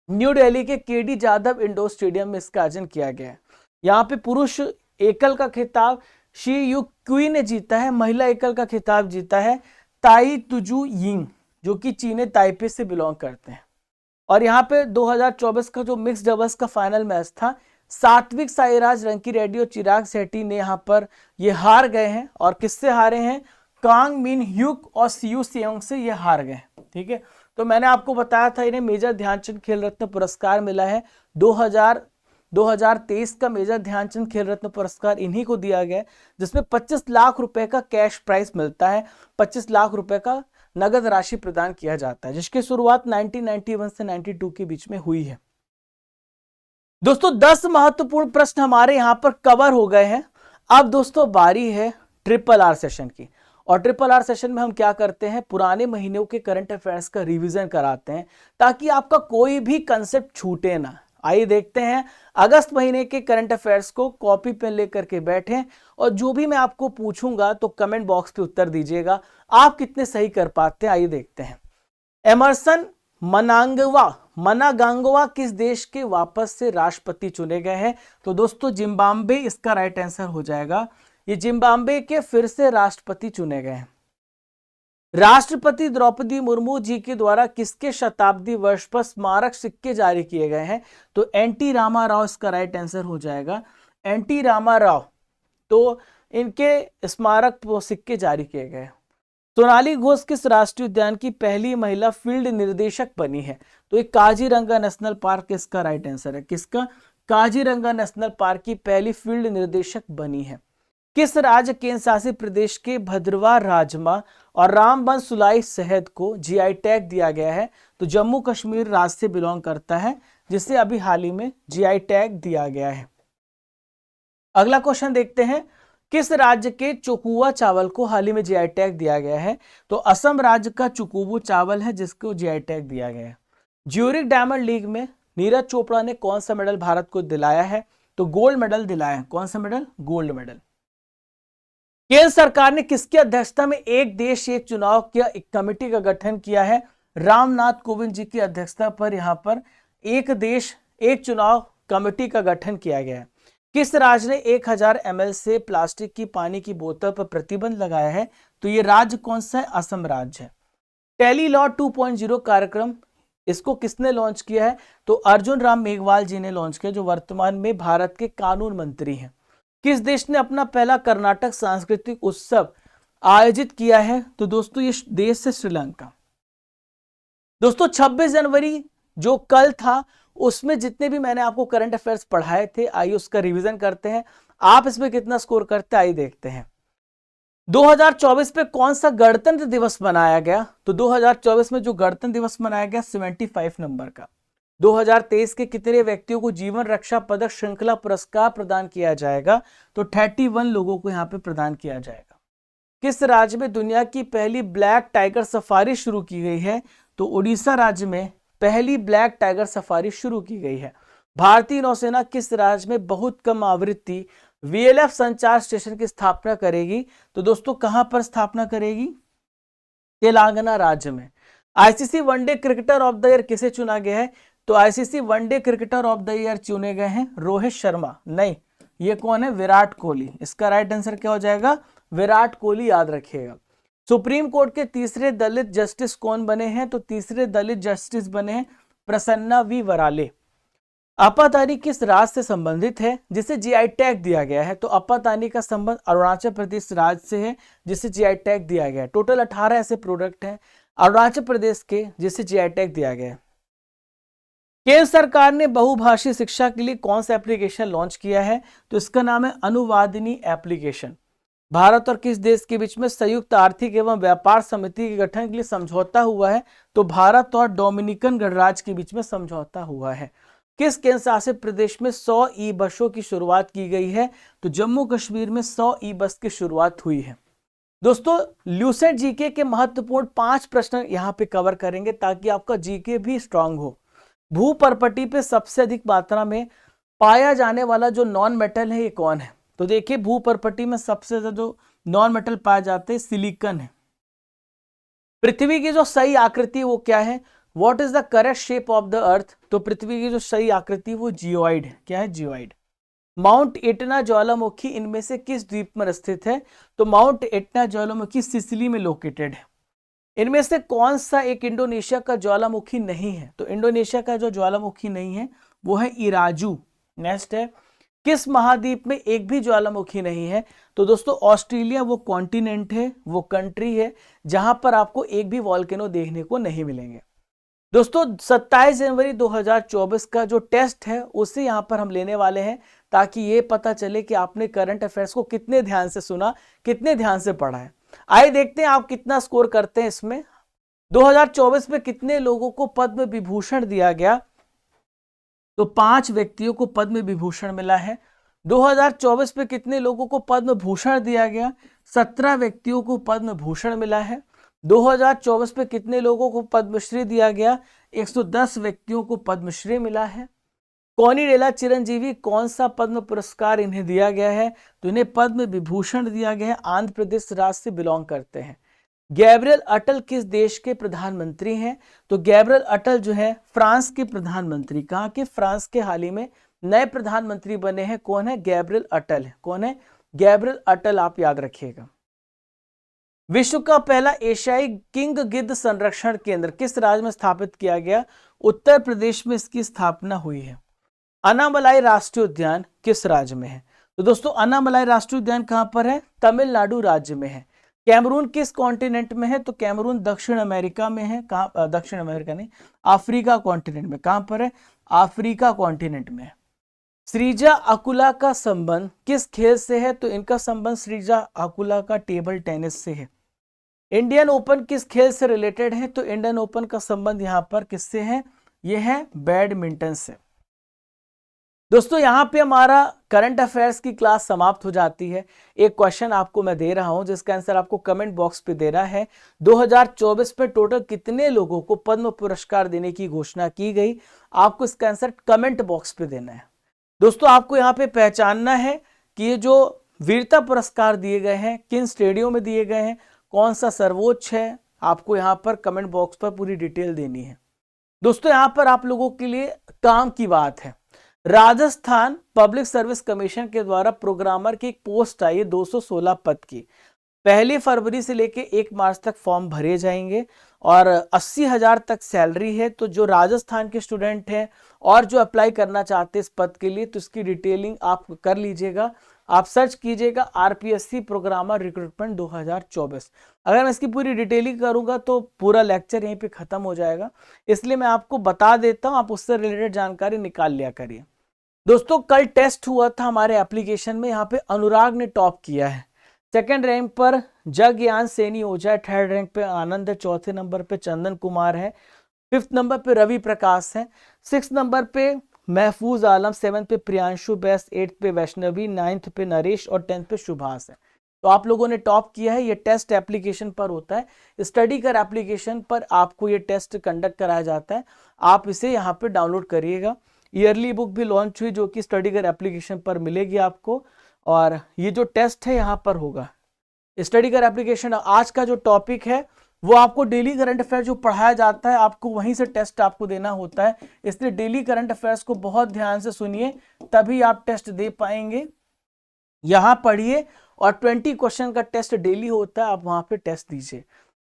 न्यू दिल्ली के केडी जाधव इंडोर स्टेडियम में इसका आयोजन किया गया है। यहाँ पे पुरुष एकल का खिताब शी यू क्यूई ने जीता है, महिला एकल का खिताब जीता है ताई तुजू यिंग, जो कि चीन ताइपे से बिलोंग करते हैं। और यहाँ पे 2024 का जो मिक्स डबल्स का फाइनल मैच था, सात्विक साईराज रंकीरेड्डी और चिराग शेट्टी ने यहाँ पर ये हार गए हैं। और किससे हारे हैं? कांग मिन ह्यूक और सियू सेयोंग से ये हार गए। ठीक है, तो मैंने आपको बताया था इन्हें मेजर ध्यानचंद खेल रत्न पुरस्कार मिला है। 2023 का मेजर ध्यानचंद खेल रत्न पुरस्कार इन्हीं को दिया गया, जिसमें 25 लाख रुपए का कैश प्राइज मिलता है, 25 लाख रुपए का नगद राशि प्रदान किया जाता है, जिसकी शुरुआत 1991 से 92 के बीच में हुई है। दोस्तों 10 महत्वपूर्ण प्रश्न हमारे यहां पर कवर हो गए हैं। अब दोस्तों बारी है ट्रिपल आर सेशन की, और ट्रिपल आर सेशन में हम क्या करते हैं, पुराने महीनों के करंट अफेयर्स का रिवीजन कराते हैं ताकि आपका कोई भी कंसेप्ट छूटे ना। आइए देखते हैं अगस्त महीने के करंट अफेयर्स को, कॉपी पेन लेकर के बैठें और जो भी मैं आपको पूछूंगा तो कमेंट बॉक्स पे उत्तर दीजिएगा, आप कितने सही कर पाते हैं। आइए देखते हैं। एमरसन मनागांगवा किस देश के वापस से राष्ट्रपति चुने गए हैं? तो दोस्तों जिम्बाब्वे इसका राइट आंसर हो जाएगा। ये जिम्बाब्वे के फिर से राष्ट्रपति चुने गए हैं। राष्ट्रपति द्रौपदी मुर्मू जी के द्वारा किसके शताब्दी वर्ष पर स्मारक सिक्के जारी किए गए हैं? तो एनटी रामाराव इसका राइट आंसर हो जाएगा, एनटी रामाराव। तो इनके स्मारक सिक्के जारी किए गए। सोनाली घोष किस राष्ट्रीय उद्यान की पहली महिला फील्ड निर्देशक बनी है? तो एक काजीरंगा नेशनल पार्क इसका राइट आंसर है। किसका? काजीरंगा नेशनल पार्क की पहली फील्ड निर्देशक बनी है। किस राज्य केंद्र शासित प्रदेश के भद्रवाह राजमा और रामबन सुलाई शहद को जीआई टैग दिया गया है? तो जम्मू कश्मीर राज्य से बिलोंग करता है, जिसे अभी हाल ही में जीआई टैग दिया गया है। अगला क्वेश्चन देखते हैं, किस राज्य के चोकुआ चावल को हाल ही में जीआई टैग दिया गया है? तो असम राज्य का चुकुबू चावल है जिसको जीआई टैग दिया गया है। ज्यूरिख डायमंड लीग में नीरज चोपड़ा ने कौन सा मेडल भारत को दिलाया है? तो गोल्ड मेडल दिलाया है। कौन सा मेडल? Gold medal. केंद्र सरकार ने किसकी अध्यक्षता में एक देश एक चुनाव की एक कमेटी का गठन किया है? रामनाथ कोविंद जी की अध्यक्षता पर यहां पर एक देश एक चुनाव कमेटी का गठन किया गया है। किस राज्य ने 1000 ml से प्लास्टिक की पानी की बोतल पर प्रतिबंध लगाया है? तो ये राज्य कौन सा है? असम राज्य है। टेली लॉ 2.0 कार्यक्रम, इसको किसने लॉन्च किया है? तो अर्जुन राम मेघवाल जी ने लॉन्च किया, जो वर्तमान में भारत के कानून मंत्री हैं। किस देश ने अपना पहला कर्नाटक सांस्कृतिक उत्सव आयोजित किया है? तो दोस्तों ये देश है श्रीलंका। दोस्तों 26 जनवरी जो कल था, उसमें जितने भी मैंने आपको करंट अफेयर्स पढ़ाए थे, आइए उसका रिवीजन करते हैं। आप इसमें कितना स्कोर करते हैं आइए देखते हैं। 2024 पे कौन सा गणतंत्र दिवस मनाया गया? तो 2024 में जो गणतंत्र दिवस मनाया गया 75 नंबर का। 2023 के कितने व्यक्तियों को जीवन रक्षा पदक श्रृंखला पुरस्कार प्रदान किया जाएगा? तो 31 लोगों को यहां पे प्रदान किया जाएगा। किस राज्य में दुनिया की पहली ब्लैक टाइगर सफारी शुरू की गई है? तो उड़ीसा राज्य में पहली ब्लैक टाइगर सफारी शुरू की गई है। भारतीय नौसेना किस राज्य में बहुत कम आवृत्ति VLF संचार स्टेशन की स्थापना करेगी? तो दोस्तों कहां पर स्थापना करेगी? तेलंगाना राज्य में। ICC one day cricketer of the year किसे चुना गया है? तो ICC one day cricketer of the year चुने गए हैं रोहित शर्मा। नहीं, ये कौन है? विराट कोहली। इसका राइट आंसर क्या हो जाएगा? विराट कोहली, याद रखिएगा। सुप्रीम कोर्ट के तीसरे दलित जस्टिस कौन बने हैं? तो तीसरे दलित जस्टिस बने हैं प्रसन्ना वी वराले। आपातानी किस राज्य से संबंधित है जिसे जीआई टैग दिया गया है? तो आपातानी का संबंध अरुणाचल प्रदेश राज्य से है जिसे जीआई टैग दिया गया है। टोटल 18 ऐसे प्रोडक्ट हैं अरुणाचल प्रदेश के जिसे जीआई टैग दिया गया है। केंद्र सरकार ने बहुभाषी शिक्षा के लिए कौन सा एप्लीकेशन लॉन्च किया है? तो इसका नाम है अनुवादिनी एप्लीकेशन। भारत और किस देश के बीच में संयुक्त आर्थिक एवं व्यापार समिति के गठन के लिए समझौता हुआ है? तो भारत और डोमिनिकन गणराज्य के बीच में समझौता हुआ है। किस केंद्र शासित प्रदेश में 100 ई बसों की शुरुआत की गई है? तो जम्मू कश्मीर में 100 ई बस की शुरुआत हुई है। दोस्तों ल्यूसेंट जीके के महत्वपूर्ण 5 प्रश्न यहां पे कवर करेंगे ताकि आपका जीके भी स्ट्रांग हो। भू परपटी पे सबसे अधिक मात्रा में पाया जाने वाला जो नॉन मेटल है ये कौन है? तो देखिए भू परपटी में सबसे ज्यादा जो नॉन मेटल पाए जाते हैं सिलिकॉन है। पृथ्वी की जो सही आकृति वो क्या है? What is the correct shape of the earth? तो पृथ्वी की जो सही आकृति वो जियोइड है। क्या है? जियोइड। माउंट एटना ज्वालामुखी इनमें से किस द्वीप में स्थित है? तो माउंट एटना ज्वालामुखी सिसिली में लोकेटेड है। इनमें से कौन सा एक इंडोनेशिया का ज्वालामुखी नहीं है? तो इंडोनेशिया का जो ज्वालामुखी नहीं है वो है इराजू। नेक्स्ट है किस महाद्वीप में एक भी ज्वालामुखी नहीं है? तो दोस्तों ऑस्ट्रेलिया वो कॉन्टिनेंट है, वो कंट्री है जहां पर आपको एक भी वॉल्केनो देखने को नहीं मिलेंगे। दोस्तों 27 जनवरी 2024 का जो टेस्ट है उसे यहां पर हम लेने वाले हैं ताकि ये पता चले कि आपने करंट अफेयर्स को कितने ध्यान से सुना, कितने ध्यान से पढ़ा है। आइए देखते हैं आप कितना स्कोर करते हैं इसमें। 2024 में कितने लोगों को पद्म विभूषण दिया गया? तो 5 व्यक्तियों को पद्म विभूषण मिला है। 2024 में कितने लोगों को पद्म भूषण दिया गया? 17 व्यक्तियों को पद्म भूषण मिला है। 2024 में कितने लोगों को पद्मश्री दिया गया? 110 व्यक्तियों को पद्मश्री मिला है। कोनिडेला चिरंजीवी कौन सा पद्म पुरस्कार इन्हें दिया गया है? तो इन्हें पद्म विभूषण दिया गया है, आंध्र प्रदेश राज्य से बिलोंग करते हैं। गैब्रियल अटल किस देश के प्रधानमंत्री हैं? तो गैब्रियल अटल जो है फ्रांस के प्रधानमंत्री। कहां के? फ्रांस के। हाल ही में नए प्रधानमंत्री बने हैं। कौन है? गैब्रियल अटल है। कौन है? गैब्रियल अटल, आप याद रखिएगा। विश्व का पहला एशियाई किंग गिद्ध संरक्षण केंद्र किस राज्य में स्थापित किया गया? उत्तर प्रदेश में इसकी स्थापना हुई है। अनामलाई राष्ट्रीय उद्यान किस राज्य में है? तो दोस्तों अनामलाई राष्ट्रीय उद्यान कहां पर है? तमिलनाडु राज्य में है। कैमरून किस कॉन्टिनेंट में है? तो कैमरून दक्षिण अमेरिका में है। कहां? दक्षिण अमेरिका नहीं, अफ्रीका कॉन्टिनेंट में। कहां पर है? अफ्रीका कॉन्टिनेंट में है। श्रीजा अकुला का संबंध किस खेल से है? तो इनका संबंध श्रीजा अकुला का टेबल टेनिस से है। इंडियन ओपन किस खेल से रिलेटेड है? तो इंडियन ओपन का संबंध यहां पर किससे है? यह है बैडमिंटन से। दोस्तों यहाँ पे हमारा करंट अफेयर्स की क्लास समाप्त हो जाती है। एक क्वेश्चन आपको मैं दे रहा हूं जिसका आंसर आपको कमेंट बॉक्स पे देना है। 2024 में टोटल कितने लोगों को पद्म पुरस्कार देने की घोषणा की गई, आपको इसका आंसर कमेंट बॉक्स पे देना है। दोस्तों आपको यहाँ पे पहचानना है कि ये जो वीरता पुरस्कार दिए गए हैं किन श्रेणियों में दिए गए हैं, कौन सा सर्वोच्च है, आपको यहाँ पर कमेंट बॉक्स पर पूरी डिटेल देनी है। दोस्तों यहाँ पर आप लोगों के लिए काम की बात है, राजस्थान पब्लिक सर्विस कमीशन के द्वारा प्रोग्रामर की एक पोस्ट आई है 216 पद की। 1 फरवरी से लेके 1 मार्च तक फॉर्म भरे जाएंगे और 80,000 तक सैलरी है। तो जो राजस्थान के स्टूडेंट हैं और जो अप्लाई करना चाहते हैं इस पद के लिए, तो इसकी डिटेलिंग आप कर लीजिएगा। आप सर्च कीजिएगा आरपीएससी प्रोग्रामर रिक्रूटमेंट 2024। अगर मैं इसकी पूरी डिटेलिंग करूंगा तो पूरा लेक्चर यहीं पे खत्म हो जाएगा, इसलिए मैं आपको बता देता हूं, आप उससे रिलेटेड जानकारी निकाल लिया करिए। दोस्तों कल टेस्ट हुआ था हमारे एप्लीकेशन में, यहाँ पे अनुराग ने टॉप किया है। 2nd रैंक पर जगयान सैनी ओझा है, 3rd रैंक पे आनंद है, 4थे नंबर पे चंदन कुमार है, 5th नंबर पे रवि प्रकाश है, 6th नंबर पे महफूज आलम, 7th पे प्रियांशु बैस, 8th पे वैष्णवी, 9th पे नरेश और 10th पे सुभाष है। तो आप लोगों ने टॉप किया है। ये टेस्ट एप्लीकेशन पर होता है, स्टडी कर एप्लीकेशन पर आपको ये टेस्ट कंडक्ट कराया जाता है। आप इसे यहाँ पे डाउनलोड करिएगा। ईयरली बुक भी लॉन्च हुई जो कि स्टडी कर एप्लीकेशन पर मिलेगी आपको, और ये जो टेस्ट है यहाँ पर होगा स्टडी कर एप्लीकेशन। आज का जो टॉपिक है वो आपको डेली करंट अफेयर जो पढ़ाया जाता है आपको वहीं से टेस्ट आपको देना होता है, इसलिए डेली करंट अफेयर्स को बहुत ध्यान से सुनिए, तभी आप टेस्ट दे पाएंगे। यहां पढ़िए और 20 क्वेश्चन का टेस्ट डेली होता है, आप वहां पे टेस्ट दीजिए।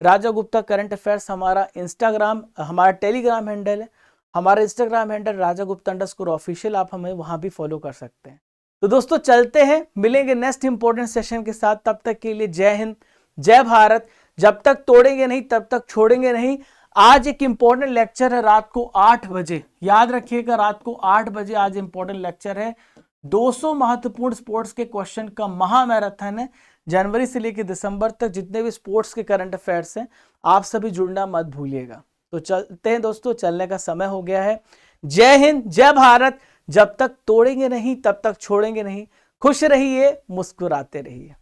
राजा गुप्ता करंट अफेयर्स हमारा इंस्टाग्राम, हमारा टेलीग्राम हैंडल है, हमारा इंस्टाग्राम हैंडल राजा गुप्ता _ऑफिशियल, आप हमें वहां भी फॉलो कर सकते हैं। तो दोस्तों चलते हैं, मिलेंगे नेक्स्ट इंपॉर्टेंट सेशन के साथ। तब तक के लिए जय हिंद, जय भारत। जब तक तोड़ेंगे नहीं तब तक छोड़ेंगे नहीं। आज एक इंपॉर्टेंट लेक्चर है रात को 8 बजे, याद रखिएगा रात को 8 बजे आज इंपॉर्टेंट लेक्चर है। 200 महत्वपूर्ण स्पोर्ट्स के क्वेश्चन का महामैराथन है। जनवरी से लेकर दिसंबर तक जितने भी स्पोर्ट्स के करंट अफेयर्स हैं आप सभी जुड़ना मत भूलिएगा। तो चलते हैं दोस्तों, चलने का समय हो गया है। जय हिंद, जय भारत। जब तक तोड़ेंगे नहीं तब तक छोड़ेंगे नहीं। खुश रहिए, मुस्कुराते रहिए।